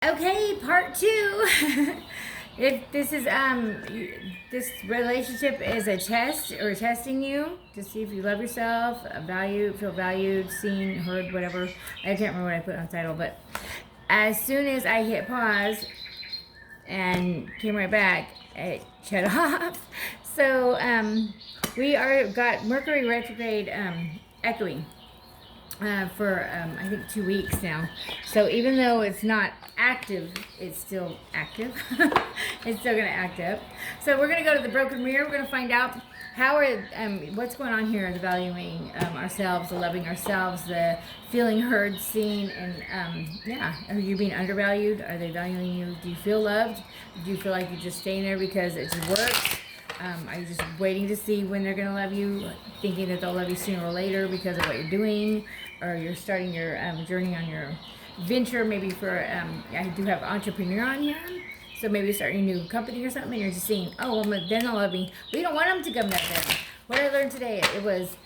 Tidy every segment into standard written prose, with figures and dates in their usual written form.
Okay, part two. If this is this relationship is a test or testing you to see if you love yourself, feel valued, seen, heard, whatever. I can't remember what I put on the title, but as soon as I hit pause and came right back, it shut off. So we got Mercury retrograde echoing for I think 2 weeks now. So even though it's not active, it's still active. It's still gonna act up. So we're gonna go to the broken mirror. We're gonna find out what's going on here, the valuing ourselves, the loving ourselves, the feeling heard, seen, and yeah, are you being undervalued? Are they valuing you? Do you feel loved? Do you feel like you're just staying there because it just works? Are you just waiting to see when they're going to love you, thinking that they'll love you sooner or later because of what you're doing, or you're starting your journey on your venture, maybe for, I do have entrepreneur on here, so maybe starting a new company or something, and you're just seeing, oh, well, then they'll love me. We don't want them to come back there. What I learned today, it was,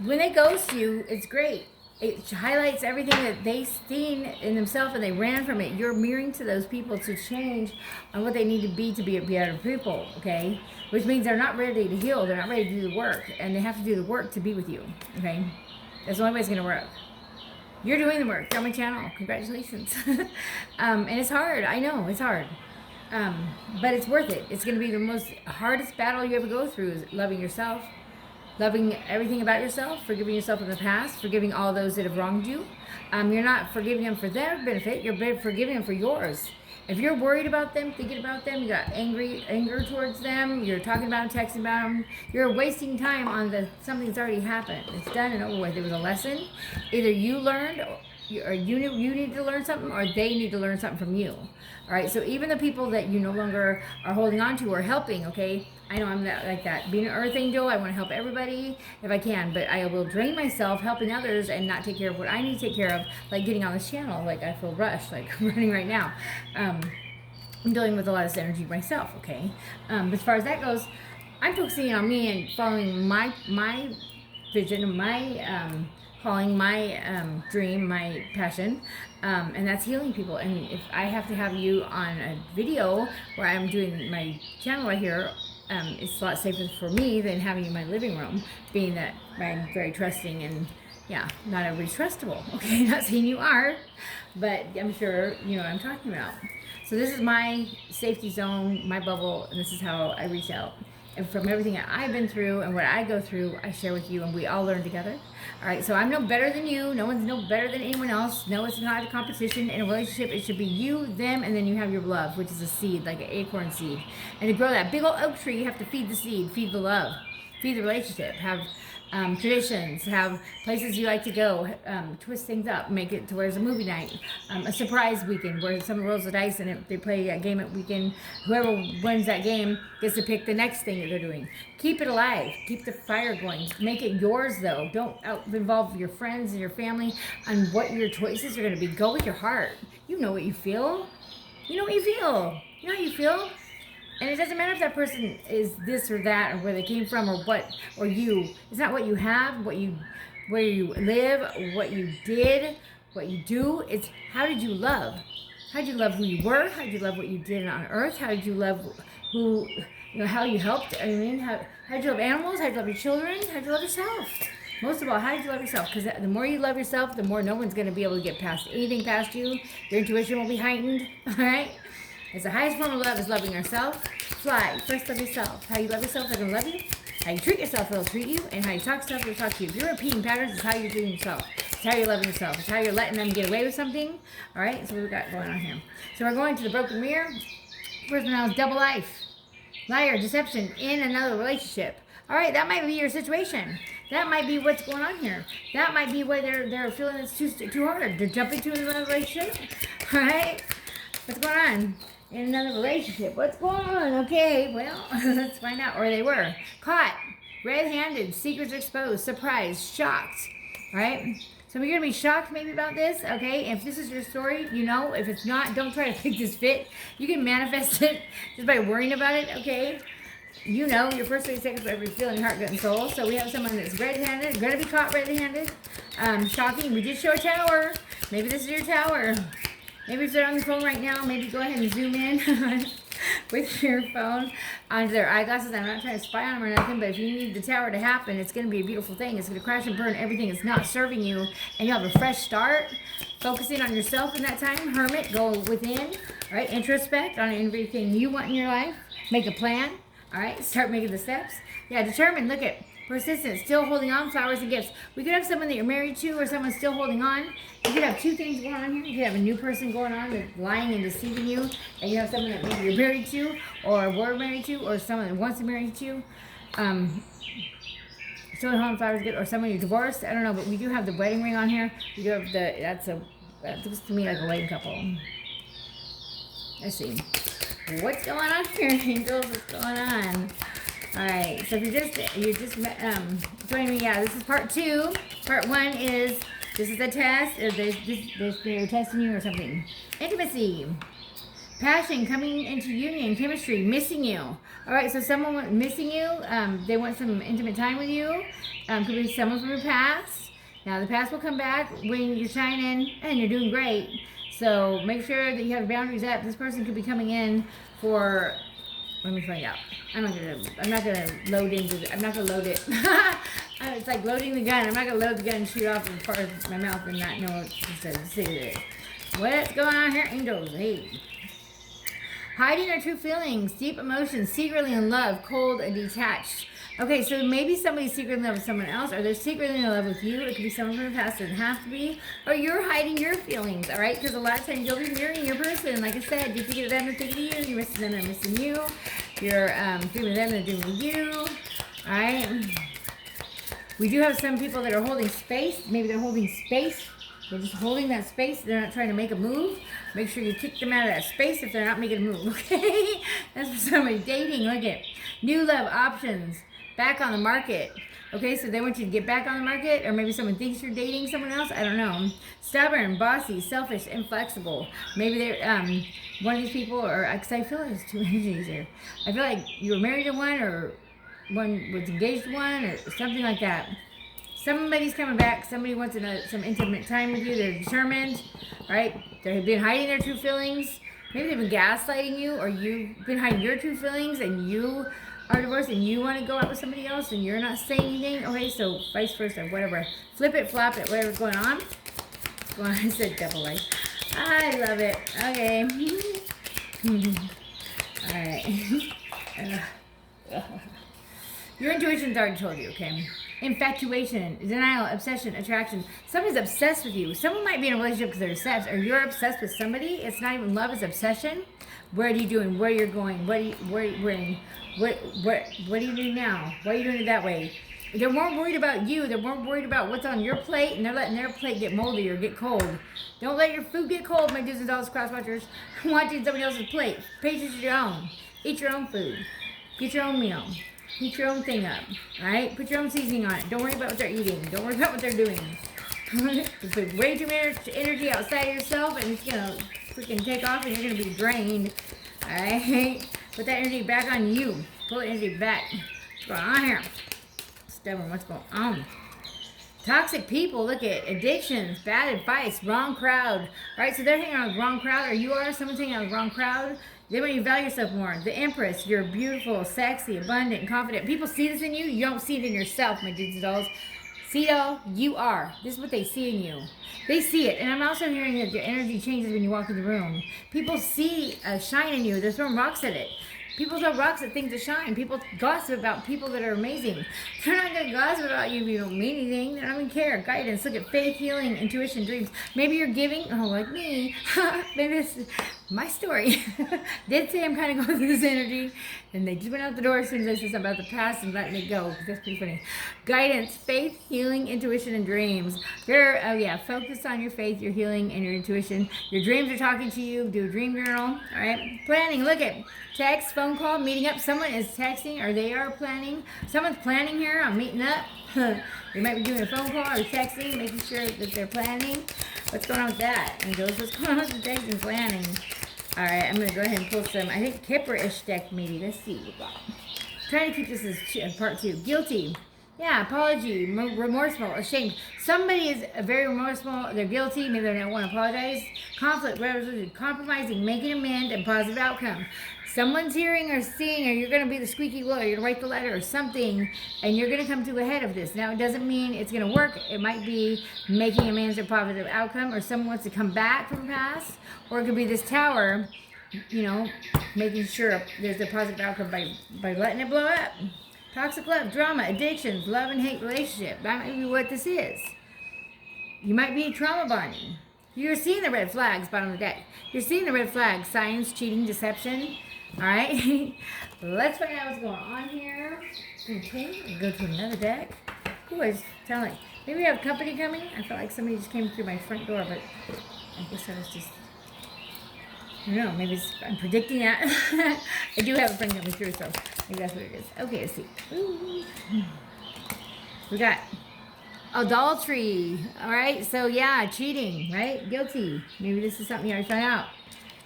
when they ghost you, it's great. It highlights everything that they've seen in themselves and they ran from it. You're mirroring to those people to change on what they need to be better people, okay? Which means they're not ready to heal. They're not ready to do the work. And they have to do the work to be with you, okay? That's the only way it's going to work. You're doing the work. You're on my channel. Congratulations. And it's hard. I know. It's hard. But it's worth it. It's going to be the most hardest battle you ever go through is loving yourself. Loving everything about yourself, forgiving yourself in the past, forgiving all those that have wronged you. You're not forgiving them for their benefit, you're forgiving them for yours. If you're worried about them, thinking about them, you got anger towards them, you're talking about them, texting about them, you're wasting time on something that's already happened. It's done and over with. It was a lesson. Either you learned or you need to learn something, or they need to learn something from you. All right, so even the people that you no longer are holding on to or helping, okay, I know I'm like that. Being an earth angel, I want to help everybody if I can, but I will drain myself helping others and not take care of what I need to take care of, like getting on this channel. Like I feel rushed, like running right now. I'm dealing with a lot of this energy myself, okay? But as far as that goes, I'm focusing on me and following my vision, my calling, my dream, my passion, and that's healing people. And if I have to have you on a video where I'm doing my channel right here, it's a lot safer for me than having you in my living room, being that I'm very trusting and yeah, not everybody's trustable. Okay, not saying you are, but I'm sure you know what I'm talking about. So this is my safety zone, my bubble, and this is how I reach out. And from everything that I've been through and what I go through, I share with you, and we all learn together. All right, so I'm no better than you. No one's no better than anyone else. No, it's not a competition. In a relationship, it should be you, them, and then you have your love, which is a seed, like an acorn seed. And to grow that big old oak tree, you have to feed the seed, feed the love, feed the relationship, have traditions, have places you like to go, twist things up, make it to where there's a movie night, a surprise weekend where someone rolls the dice and if they play a game at weekend, whoever wins that game gets to pick the next thing that they're doing. Keep it alive. Keep the fire going. Make it yours though. Don't involve your friends and your family on what your choices are going to be. Go with your heart. You know what you feel. You know what you feel. You know how you feel. And it doesn't matter if that person is this or that, or where they came from, or what, or you. It's not what you have, where you live, what you did, what you do. It's how did you love? How did you love who you were? How did you love what you did on earth? How did you love how you helped? I mean, how did you love animals? How did you love your children? How did you love yourself? Most of all, how did you love yourself? Because the more you love yourself, the more no one's going to be able to get past anything past you. Your intuition will be heightened. All right. It's the highest form of love is loving ourselves. Fly. First love yourself. How you love yourself, they're going to love you. How you treat yourself, they'll treat you. And how you talk to yourself, they'll talk to you. If you're repeating patterns, it's how you're treating yourself. It's how you're loving yourself. It's how you're letting them get away with something. All right? So what we got going on here? So we're going to the broken mirror. First one now is double life. Liar, deception in another relationship. All right, that might be your situation. That might be what's going on here. That might be why they're feeling it's too hard. They're jumping to another relationship. All right? What's going on? In another relationship. What's going on? Okay, well, let's find out. Or they were caught, red-handed, secrets exposed, surprised, shocked. All right? So you're going to be shocked maybe about this, okay? If this is your story, you know. If it's not, don't try to make this fit. You can manifest it just by worrying about it, okay? You know, your first 30 seconds of every feeling, heart, gut, and soul. So we have someone that's red-handed, going to be caught red-handed. Shocking. We did show a tower. Maybe this is your tower. Maybe if they're on the phone right now, maybe go ahead and zoom in with your phone onto their eyeglasses. I'm not trying to spy on them or nothing, but if you need the tower to happen, it's going to be a beautiful thing. It's going to crash and burn everything that's not serving you, and you'll have a fresh start. Focusing on yourself in that time. Hermit, go within, right? Introspect on everything you want in your life. Make a plan, all right? Start making the steps. Yeah, determined. Look at persistence, still holding on, flowers and gifts. We could have someone that you're married to or someone still holding on. You could have two things going on here. You could have a new person going on that's lying and deceiving you, and you have someone that maybe you're married to or were married to, or someone that wants to marry you. Still holding on, flowers and gifts, or someone you're divorced. I don't know, but we do have the wedding ring on here. We do have that looks to me like a wedding couple. Let's see. What's going on here, angels? What's going on? Alright, so if you're just joining me, yeah, this is part 2. Part 1 is, this is a test, or they're testing you or something. Intimacy. Passion, coming into union, chemistry, missing you. Alright, so someone missing you, they want some intimate time with you. Could be someone from your past. Now, the past will come back when you're shining and you're doing great. So make sure that you have boundaries up. This person could be coming in for, let me find out. I'm not gonna load it. It's like loading the gun. I'm not gonna load the gun and shoot off in part of my mouth and not know what to say it is. What's going on here, angels? Hey. Hiding our true feelings, deep emotions, secretly in love, cold and detached. Okay, so maybe somebody's secretly in love with someone else, or they're secretly in love with you. It could be someone from the past, it doesn't have to be. Or you're hiding your feelings, all right? Because a lot of times you'll be mirroring your person. Like I said, you think of them, they're thinking of you. You're missing them, they're missing you. You're dreaming of them, they're dreaming of you. All right? We do have some people that are holding space. Maybe they're holding space. They're just holding that space. They're not trying to make a move. Make sure you kick them out of that space if they're not making a move, okay? That's for somebody dating. Look at new love options. Back on the market. Okay, so they want you to get back on the market, or maybe someone thinks you're dating someone else. I don't know. Stubborn, bossy, selfish, inflexible. Maybe they're one of these people, or because I feel like there's two energies here. I feel like you were married to one, or one was engaged to one, or something like that. Somebody's coming back. Somebody wants some intimate time with you. They're determined, right? They've been hiding their true feelings. Maybe they've been gaslighting you, or you've been hiding your true feelings, and you are divorced and you want to go out with somebody else and you're not saying anything. Okay, so vice versa, whatever. Flip it, flop it, whatever's going on. Well, I said double life. I love it. Okay. Alright. Your intuition's already told you, okay? Infatuation, denial, obsession, attraction. Someone's obsessed with you. Someone might be in a relationship because they're obsessed, or you're obsessed with somebody. It's not even love, it's obsession. What are you doing? Where you're going? What are you doing now? Why are you doing it that way? They're more worried about you. They're more worried about what's on your plate, and they're letting their plate get moldy or get cold. Don't let your food get cold, my Disney Dolls cross watchers. Watching somebody else's plate. Patience is your own. Eat your own food. Get your own meal. Heat your own thing up. Alright? Put your own seasoning on it. Don't worry about what they're eating. Don't worry about what they're doing. You put way too much energy outside of yourself, and it's gonna freaking take off, and you're gonna be drained. Alright? Put that energy back on you. Pull the energy back. What's going on here? Stubborn, what's going on? Toxic people, look at addictions, bad advice, wrong crowd. Alright, so they're hanging out with the wrong crowd, or you are, someone's hanging out with the wrong crowd. They want you to value yourself more. The Empress, you're beautiful, sexy, abundant, confident. People see this in you. You don't see it in yourself, my Disney Dolls. See though, you are. This is what they see in you. They see it. And I'm also hearing that your energy changes when you walk in the room. People see a shine in you. They're throwing rocks at it. People throw rocks at things that shine. People gossip about people that are amazing. They're not going to gossip about you if you don't mean anything. They don't even care. Guidance. Look at faith, healing, intuition, dreams. Maybe you're giving. Oh, like me. Maybe this is my story. Did say I'm kind of going through this energy. And they just went out the door as soon as I said something about the past and letting it go. That's pretty funny. Guidance, faith, healing, intuition, and dreams. Focus on your faith, your healing, and your intuition. Your dreams are talking to you. Do a dream journal. All right. Planning. Look at text, phone call, meeting up. Someone is texting, or they are planning. Someone's planning here on meeting up. You might be doing a phone call or texting, making sure that they're planning. What's going on with that? Angels, what's going on with the texting planning? All right, I'm going to go ahead and pull some, I think, Kipper-ish deck maybe. Let's see. Trying to keep this as part 2. Guilty. Yeah, apology, remorseful, ashamed. Somebody is very remorseful, they're guilty, maybe they don't want to apologize. Conflict, resolution, compromising, making amend, and positive outcome. Someone's hearing or seeing, or you're going to be the squeaky wheel, you're going to write the letter or something, and you're going to come to a head of this. Now, it doesn't mean it's going to work. It might be making amends or positive outcome, or someone wants to come back from the past, or it could be this tower, you know, making sure there's a positive outcome by letting it blow up. Toxic love, drama, addictions, love and hate relationship. That might be what this is. You might be trauma bonding. You're seeing the red flags, bottom of the deck. You're seeing the red flags, signs, cheating, deception. All right. Let's find out what's going on here. Okay, we'll go to another deck. Who is telling? Maybe we have company coming. I felt like somebody just came through my front door, but I guess I was just, I don't know, maybe I'm predicting that. I do have a friend coming through, so maybe that's what it is. Okay, let's see. Ooh. We got adultery. All right, so yeah, cheating, right? Guilty. Maybe this is something you already found out.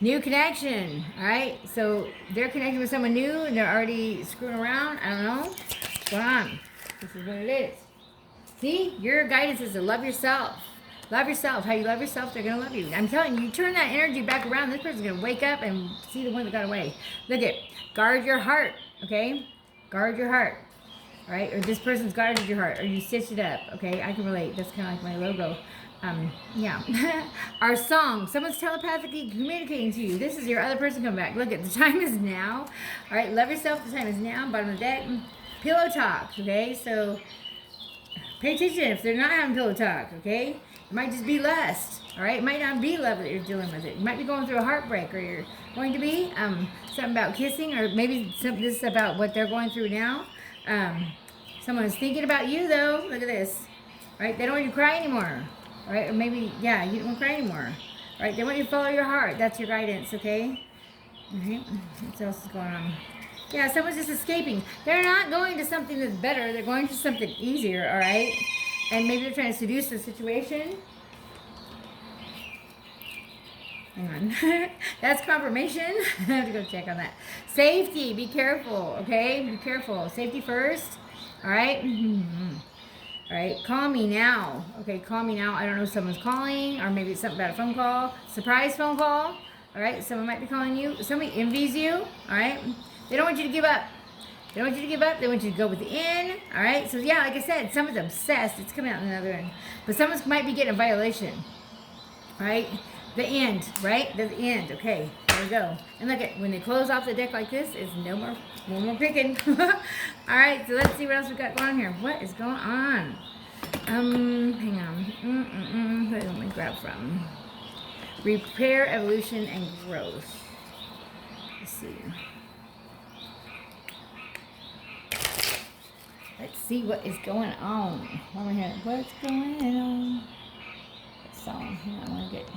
New connection. All right, so they're connecting with someone new and they're already screwing around. I don't know. What's going on? This is what it is. See, your guidance is to love yourself. Love yourself. How you love yourself, they're going to love you. I'm telling you, you turn that energy back around, this person's going to wake up and see the one that got away. Look at, guard your heart, okay? Guard your heart, all right? Or this person's guarded your heart, or you stitched it up, okay? I can relate. That's kind of like my logo. Yeah. Our song, someone's telepathically communicating to you. This is your other person coming back. Look at, the time is now. All right, love yourself, the time is now. Bottom of the deck. Pillow talk, okay? So pay attention if they're not having pillow talk, okay? It might just be lust, all right? It might not be love that you're dealing with it. You might be going through a heartbreak, or you're going to be something about kissing, or maybe this is about what they're going through now. Someone's thinking about you, though. Look at this, right? They don't want you to cry anymore, all right? Or maybe, yeah, you don't want to cry anymore, all right? They want you to follow your heart. That's your guidance, okay? All right, what else is going on? Yeah, someone's just escaping. They're not going to something that's better. They're going to something easier, all right? And maybe they're trying to seduce the situation. Hang on. That's confirmation. I have to go check on that. Safety. Be careful, okay? Be careful. Safety first. All right? All right. Call me now. Okay, call me now. I don't know if someone's calling, or maybe it's something about a phone call. Surprise phone call. All right? Someone might be calling you. Somebody envies you. All right? They don't want you to give up. They don't want you to give up. They want you to go within. All right. So yeah, like I said, someone's obsessed. It's coming out on the other end, but someone might be getting a violation. All right. The end. Right. The end. Okay. There we go. And look at, when they close off the deck like this, it's no more picking. All right. So let's see what else we got going on here. What is going on? Hang on. What let me grab from? Repair, evolution, and growth. Let's see. Let's see what is going on. What's going on? That song. I want to get